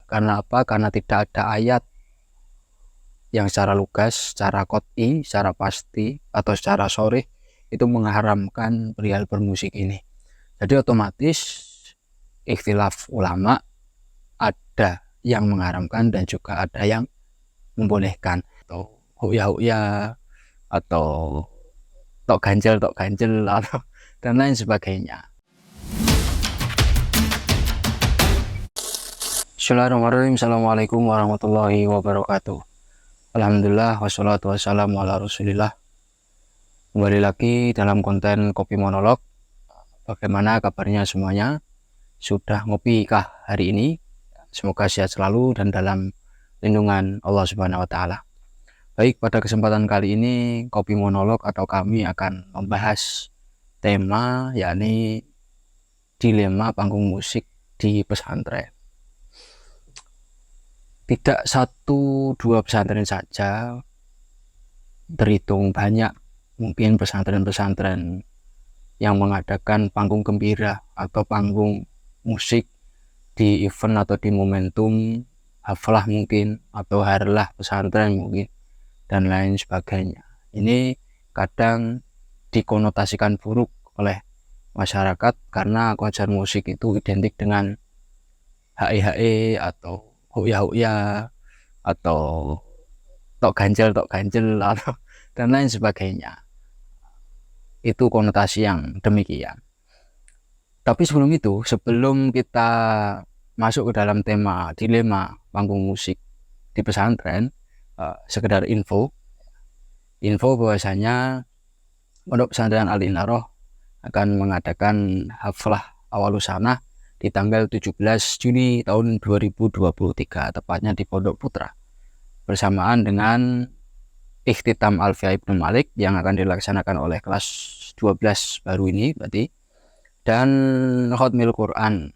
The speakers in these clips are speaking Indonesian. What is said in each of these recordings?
Karena apa? Karena tidak ada ayat yang secara lugas, secara qot'i, secara pasti atau secara sharih itu mengharamkan perihal bermusik ini. Jadi otomatis ikhtilaf ulama, ada yang mengharamkan dan juga ada yang membolehkan, atau huya-huya atau tok ganjel atau dan lain sebagainya. Bismillahirrahmanirrahim. Assalamualaikum warahmatullahi wabarakatuh. Alhamdulillah wassalatu wassalamu ala rasulillah. Kembali lagi dalam konten Kopi Monolog. Bagaimana kabarnya semuanya? Sudah ngopi kah hari ini? Semoga sehat selalu dan dalam lindungan Allah Subhanahu wa taala. Baik, pada kesempatan kali ini Kopi Monolog atau kami akan membahas tema yakni dilema panggung musik di pesantren. Tidak satu dua pesantren saja, terhitung banyak mungkin pesantren-pesantren yang mengadakan panggung gembira atau panggung musik di event atau di momentum haflah mungkin atau harlah pesantren mungkin dan lain sebagainya. Ini kadang dikonotasikan buruk oleh masyarakat karena konser musik itu identik dengan HE atau huya-huya atau tok ganjel atau dan lain sebagainya. Itu konotasi yang demikian. Tapi sebelum kita masuk ke dalam tema dilema panggung musik di pesantren, sekedar info bahwasanya Pondok Pesantren Al-Inarah akan mengadakan haflah Awalusanah di tanggal 17 Juni tahun 2023, tepatnya di Pondok Putra, bersamaan dengan Ikhtitam Alfiah Ibnu Malik yang akan dilaksanakan oleh kelas 12 baru ini berarti, dan Khatmil Quran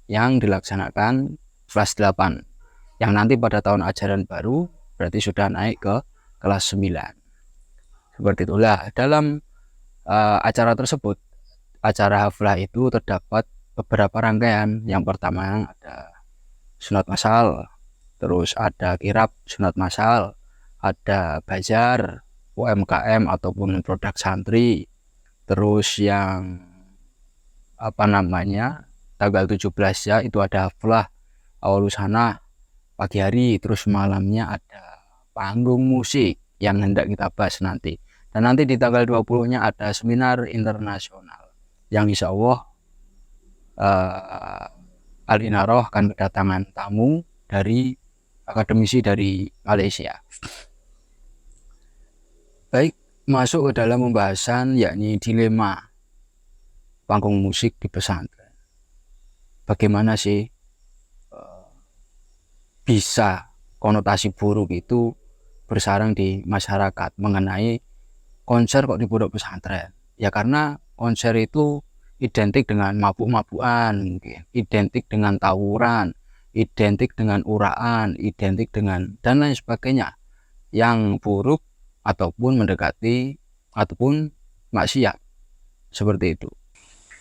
yang dilaksanakan kelas 8 yang nanti pada tahun ajaran baru berarti sudah naik ke kelas 9. Seperti itulah dalam acara tersebut. Acara haflah itu terdapat beberapa rangkaian. Yang pertama ada sunat masal, terus ada kirab sunat masal, ada bazar, UMKM ataupun produk santri, terus yang tanggal 17 ya itu ada haflah Awalusanah pagi hari, terus malamnya ada panggung musik yang hendak kita bahas nanti. Dan nanti di tanggal 20-nya ada seminar internasional yang insya Allah Al-Inarah akan kedatangan tamu dari akademisi dari Malaysia. Baik, masuk ke dalam pembahasan yakni dilema panggung musik di pesantren. Bagaimana sih bisa konotasi buruk itu bersarang di masyarakat mengenai konser kok di pondok pesantren? Ya karena konser itu identik dengan mabuk-mabukan mungkin, identik dengan tawuran, identik dengan uraan, identik dengan dan lain sebagainya yang buruk ataupun mendekati ataupun maksiat seperti itu.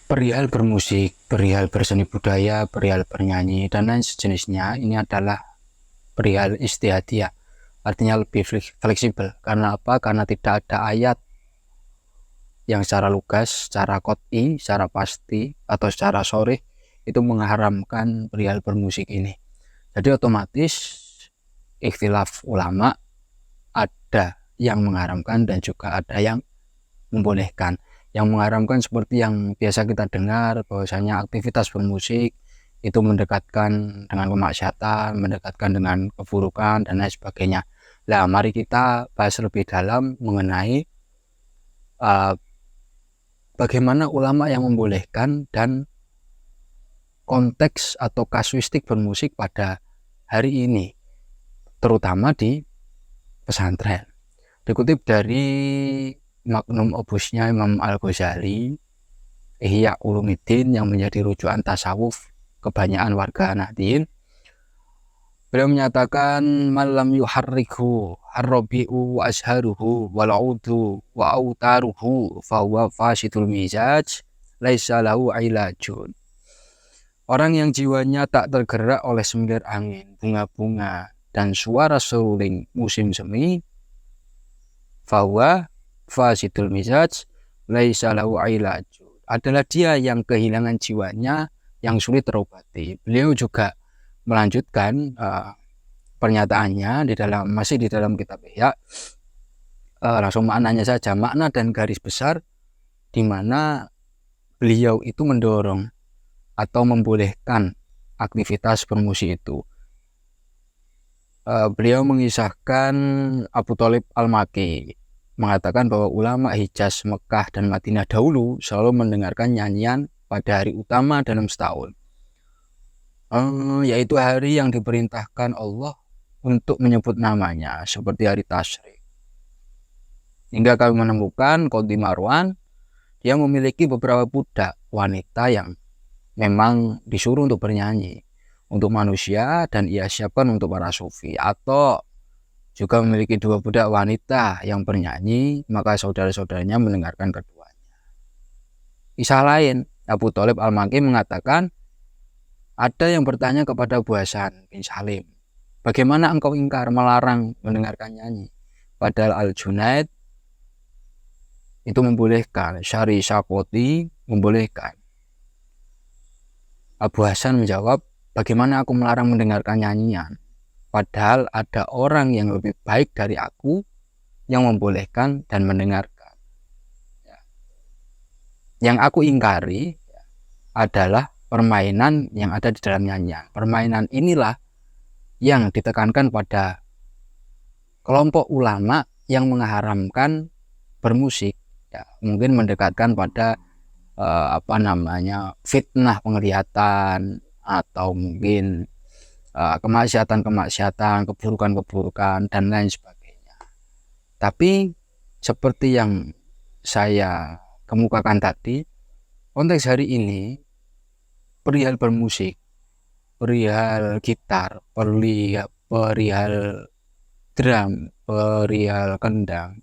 Perihal bermusik, perihal berseni budaya, perihal bernyanyi dan lain sejenisnya ini adalah perihal istihadiyah, artinya lebih fleksibel. Karena apa? Karena tidak ada ayat yang secara lugas, secara qot'i, secara pasti atau secara sharih itu mengharamkan perihal bermusik ini. Jadi otomatis ikhtilaf ulama, ada yang mengharamkan dan juga ada yang membolehkan. Yang mengharamkan seperti yang biasa kita dengar bahwasanya aktivitas bermusik itu mendekatkan dengan kemaksiatan, mendekatkan dengan keburukan dan lain sebagainya. Nah, mari kita bahas lebih dalam mengenai bagaimana ulama yang membolehkan dan konteks atau kasuistik bermusik pada hari ini, terutama di pesantren. Dikutip dari Magnum Opusnya Imam Al-Ghazali, Ihya Ulumuddin, yang menjadi rujukan tasawuf kebanyakan warga Nahdien, beliau menyatakan malam yuharrikhu harrabi'u wa asharuhu wal'udu wa autaruhu fahuwa fasidul mizaj laisa lahu ilajun. Orang yang jiwanya tak tergerak oleh semilir angin, bunga-bunga, dan suara seruling musim semi, fahuwa fasidul mizaj, laisa lahu ilaju. Adalah dia yang kehilangan jiwanya, yang sulit terobati. Beliau juga melanjutkan pernyataannya masih di dalam kitab Ihya. Langsung maknanya saja, makna dan garis besar di mana beliau itu mendorong atau membolehkan aktivitas bermusik itu. Beliau mengisahkan Abu Thalib Al-Makki mengatakan bahwa ulama Hijaz, Mekah, dan Madinah dahulu selalu mendengarkan nyanyian pada hari utama dalam setahun, yaitu hari yang diperintahkan Allah untuk menyebut namanya, seperti hari Tasyrik. Hingga kami menemukan Qadhi Marwan, dia memiliki beberapa budak wanita yang memang disuruh untuk bernyanyi untuk manusia dan ia siapkan untuk para sufi, atau juga memiliki 2 budak wanita yang bernyanyi, maka saudara-saudaranya mendengarkan keduanya. Kisah lain, Abu Thalib Al-Makki mengatakan, ada yang bertanya kepada Abu Hasan bin Salim, bagaimana engkau ingkar melarang mendengarkan nyanyi, padahal Al-Junaid itu membolehkan, Syari Syakoti membolehkan. Abu Hasan menjawab, bagaimana aku melarang mendengarkan nyanyian, padahal ada orang yang lebih baik dari aku yang membolehkan dan mendengarkan. Yang aku ingkari adalah permainan yang ada di dalam nyanyian. Permainan inilah yang ditekankan pada kelompok ulama yang mengharamkan bermusik. Mungkin mendekatkan pada fitnah penglihatan, atau mungkin kemaksiatan, keburukan, dan lain sebagainya. Tapi seperti yang saya kemukakan tadi, konteks hari ini perihal bermusik, perihal gitar, perihal drum, perihal kendang,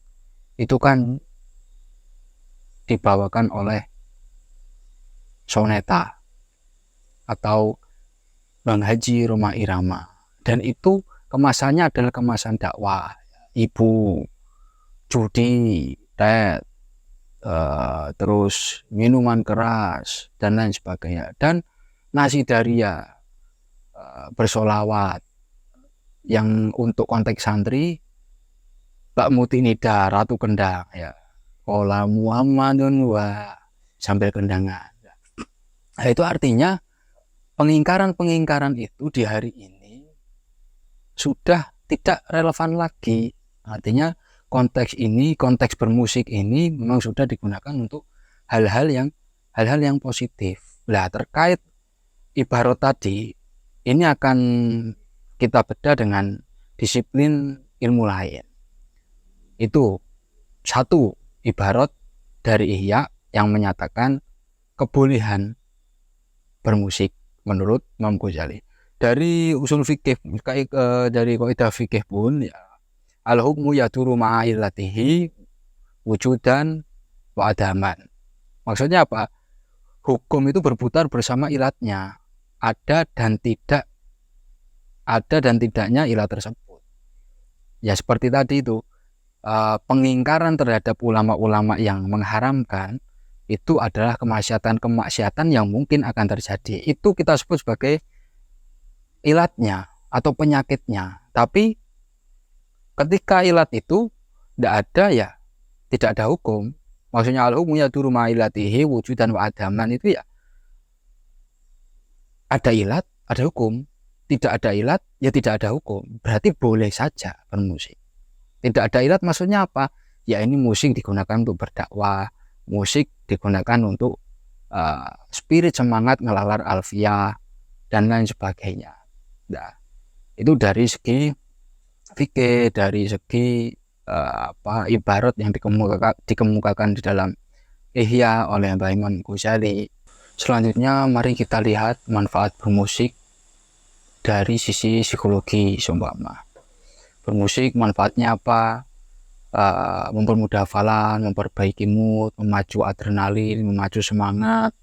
itu kan dibawakan oleh soneta atau Bang Haji Rhoma Irama, dan itu kemasannya adalah kemasan dakwah, ibu, judi, terus minuman keras dan lain sebagainya, dan nasi daria, bersolawat, yang untuk konteks santri Mbak Mutinida Ratu Kendang, ya, Qala Muhammadun wa sambil kendangan. Nah, itu artinya pengingkaran itu di hari ini sudah tidak relevan lagi. Artinya konteks bermusik ini memang sudah digunakan untuk hal-hal yang positif. Nah, terkait ibarat tadi, ini akan kita bedah dengan disiplin ilmu lain. Itu satu ibarat dari Ihya yang menyatakan kebolehan bermusik menurut Imam Ghazali. Dari usul fikih, dari kaidah fikih pun, ya, al-hukmu yaduru ma'a illatihi wujudan wa adaman. Maksudnya apa? Hukum itu berputar bersama ilatnya. Ada dan tidaknya ilat tersebut. Ya seperti tadi itu, pengingkaran terhadap ulama-ulama yang mengharamkan itu adalah kemaksiatan yang mungkin akan terjadi. Itu kita sebut sebagai ilatnya atau penyakitnya. Tapi ketika ilat itu tidak ada, ya tidak ada hukum. Maksudnya al-hukmu yaduru ma'a illatihi wujudan wa adaman, itu ya ada ilat, ada hukum. Tidak ada ilat, ya tidak ada hukum. Berarti boleh saja bermusik. Tidak ada ilat maksudnya apa? Ya ini musik digunakan untuk berdakwah, musik digunakan untuk spirit semangat ngelalar alfiah dan lain sebagainya. Nah, itu dari segi fikih, dari segi ibarat yang dikemukakan di dalam Ihya oleh Mbah Imam Ghazali. Selanjutnya mari kita lihat manfaat bermusik dari sisi psikologi seumpama. Bermusik manfaatnya apa? Mempermudah hafalan, memperbaiki mood, memacu adrenalin, memacu semangat,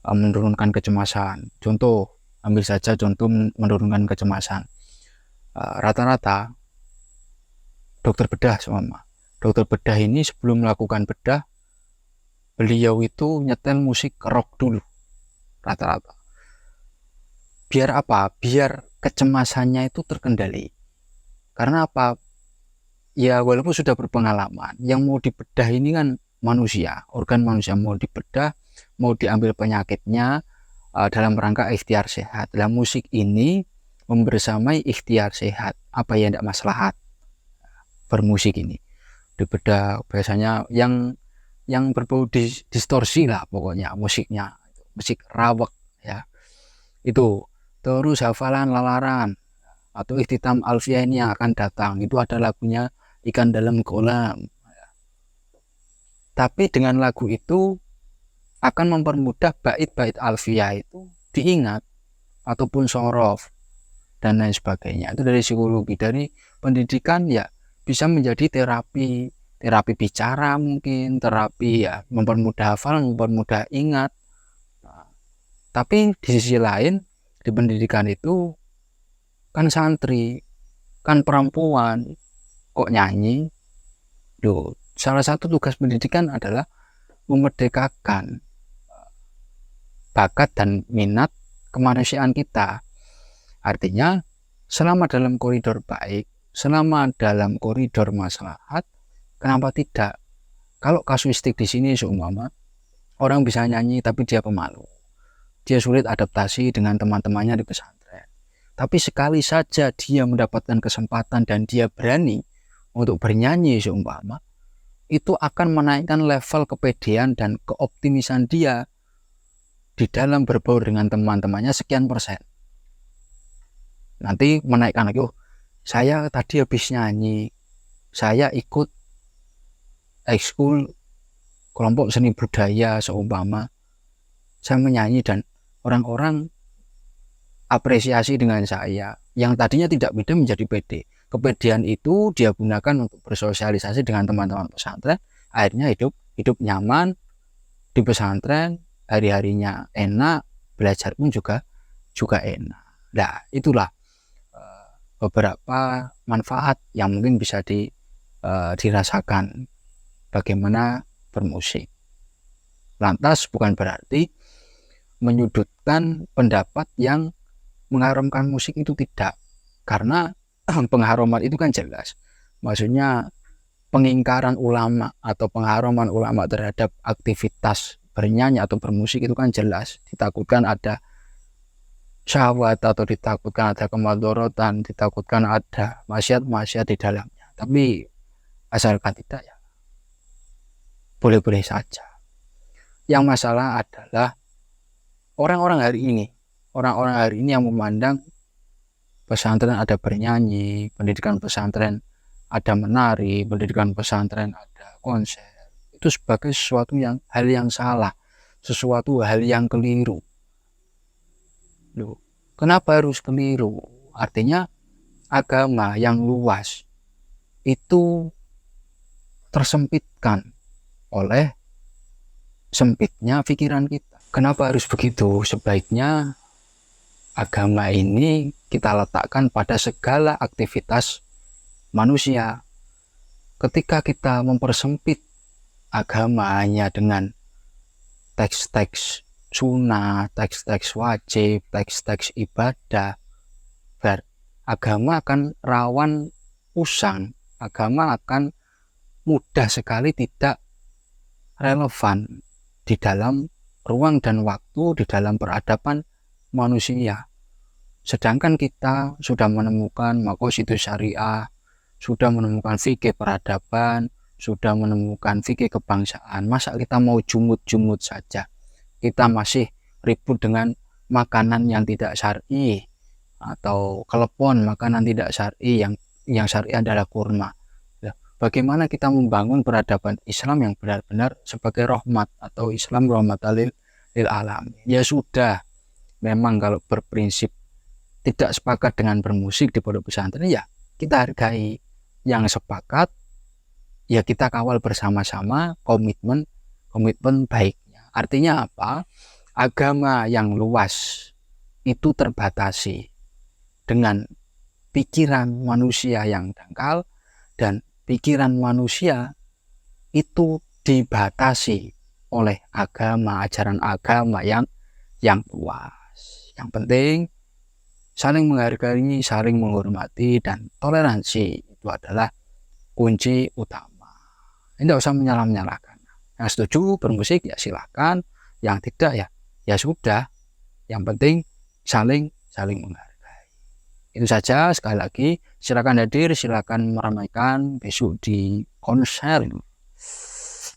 menurunkan kecemasan. Contoh, ambil saja contoh menurunkan kecemasan. Rata-rata dokter bedah semua. Dokter bedah ini sebelum melakukan bedah, beliau itu nyetel musik rock dulu rata-rata. Biar apa? Biar kecemasannya itu terkendali. Karena apa? Ya walaupun sudah berpengalaman, yang mau dibedah ini kan manusia, organ manusia mau dibedah, mau diambil penyakitnya dalam rangka ikhtiar sehat. Dalam musik ini membersamai ikhtiar sehat, apa yang tidak maslahat bermusik ini dibedah biasanya yang berbau distorsi lah pokoknya musiknya, musik rawek ya itu. Terus hafalan lalaran atau ikhtitam alfiah ini yang akan datang, itu ada lagunya Ikan Dalam Kolam. Tapi dengan lagu itu akan mempermudah bait-bait alfiah itu diingat ataupun sorof dan lain sebagainya. Itu dari psikologi, dari pendidikan ya bisa menjadi terapi bicara, mungkin terapi ya mempermudah hafal, mempermudah ingat. Tapi di sisi lain di pendidikan itu kan santri, kan perempuan kok nyanyi. Loh, salah satu tugas pendidikan adalah memerdekakan bakat dan minat kemanusiaan kita. Artinya selama dalam koridor baik, selama dalam koridor maslahat, kenapa tidak? Kalau kasuistik di sini seumpama orang bisa nyanyi tapi dia pemalu, dia sulit adaptasi dengan teman-temannya di pesantren. Tapi sekali saja dia mendapatkan kesempatan dan dia berani untuk bernyanyi seumpama, itu akan menaikkan level kepedean dan keoptimisan dia di dalam berbaur dengan teman-temannya sekian persen. Nanti menaikkan lagi, oh saya tadi habis nyanyi, saya ikut ekskul kelompok seni budaya seumpama, saya menyanyi dan orang-orang apresiasi dengan saya, yang tadinya tidak pede menjadi pede. Kepedean itu dia gunakan untuk bersosialisasi dengan teman-teman pesantren, akhirnya hidup nyaman di pesantren, hari-harinya enak, belajar pun juga enak. Nah, itulah beberapa manfaat yang mungkin bisa dirasakan bagaimana bermusik. Lantas bukan berarti menyudutkan pendapat yang mengharamkan musik itu, tidak. Karena pengharaman itu kan jelas. Maksudnya pengingkaran ulama atau pengharaman ulama terhadap aktivitas bernyanyi atau bermusik itu kan jelas. Ditakutkan ada syahwat atau ditakutkan ada kemadharatan, ditakutkan ada maksiat-maksiat di dalamnya. Tapi asalkan tidak ya boleh-boleh saja. Yang masalah adalah orang-orang hari ini yang memandang pesantren ada bernyanyi, pendidikan pesantren ada menari, pendidikan pesantren ada konser, itu sebagai sesuatu hal yang salah, sesuatu hal yang keliru. Loh, kenapa harus keliru? Artinya agama yang luas itu tersempitkan oleh sempitnya pikiran kita. Kenapa harus begitu? Sebaiknya agama ini kita letakkan pada segala aktivitas manusia. Ketika kita mempersempit agama hanya dengan teks-teks sunnah, teks-teks wajib, teks-teks ibadah, agama akan rawan usang, agama akan mudah sekali tidak relevan di dalam ruang dan waktu, di dalam peradaban manusia. Sedangkan kita sudah menemukan maqasidus syariah, sudah menemukan fikih peradaban, sudah menemukan fikih kebangsaan. Masa kita mau jumut-jumut saja? Kita masih ribut dengan makanan yang tidak syar'i atau kelepon makanan tidak syar'i, yang syar'i adalah kurma. Bagaimana kita membangun peradaban Islam yang benar-benar sebagai rahmat atau Islam rahmatan lil alamin? Ya sudah, memang kalau berprinsip tidak sepakat dengan bermusik di pondok pesantren, ya kita hargai. Yang sepakat ya kita kawal bersama-sama komitmen baiknya. Artinya apa? agama yang luas itu terbatasi dengan pikiran manusia yang dangkal, dan pikiran manusia itu dibatasi oleh agama, ajaran agama yang luas. Yang penting saling menghargai, saling menghormati, dan toleransi itu adalah kunci utama. Tidak usah menyalah-menyalahkan. Yang setuju bermusik ya silahkan, yang tidak ya sudah. Yang penting saling menghargai. Itu saja. Sekali lagi silakan hadir, silakan meramaikan besok di konser,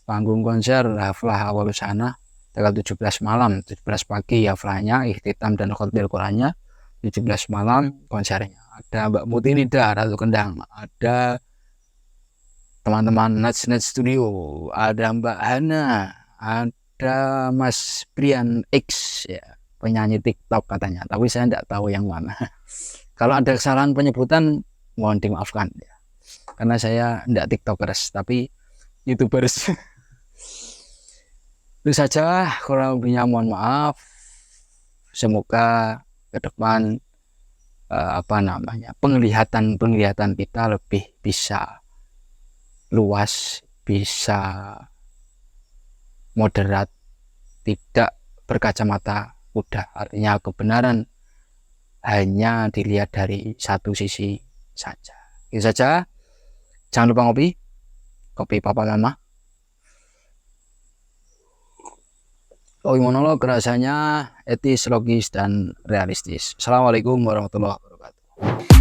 panggung konser haflah awal sana tanggal 17 malam, 17 pagi haflahnya, ikhtitam dan khotimul Qur'annya, 17 malam konsernya. Ada Mbak Mutinida Ratu Kendang, ada teman-teman Nats Studio, ada Mbak Hana, ada Mas Brian X ya, penyanyi TikTok katanya, tapi saya tidak tahu yang mana. Kalau ada kesalahan penyebutan mohon dimaafkan ya, karena saya tidak TikTokers tapi YouTubers. Itu saja, kurang lebihnya mohon maaf. Semoga ke depan penglihatan kita lebih bisa luas, bisa moderat, tidak berkacamata kuda. Artinya kebenaran hanya dilihat dari satu sisi saja. Itu saja. Jangan lupa kopi papa mama. Kopi monolog rasanya etis, logis, dan realistis. Assalamualaikum warahmatullahi wabarakatuh.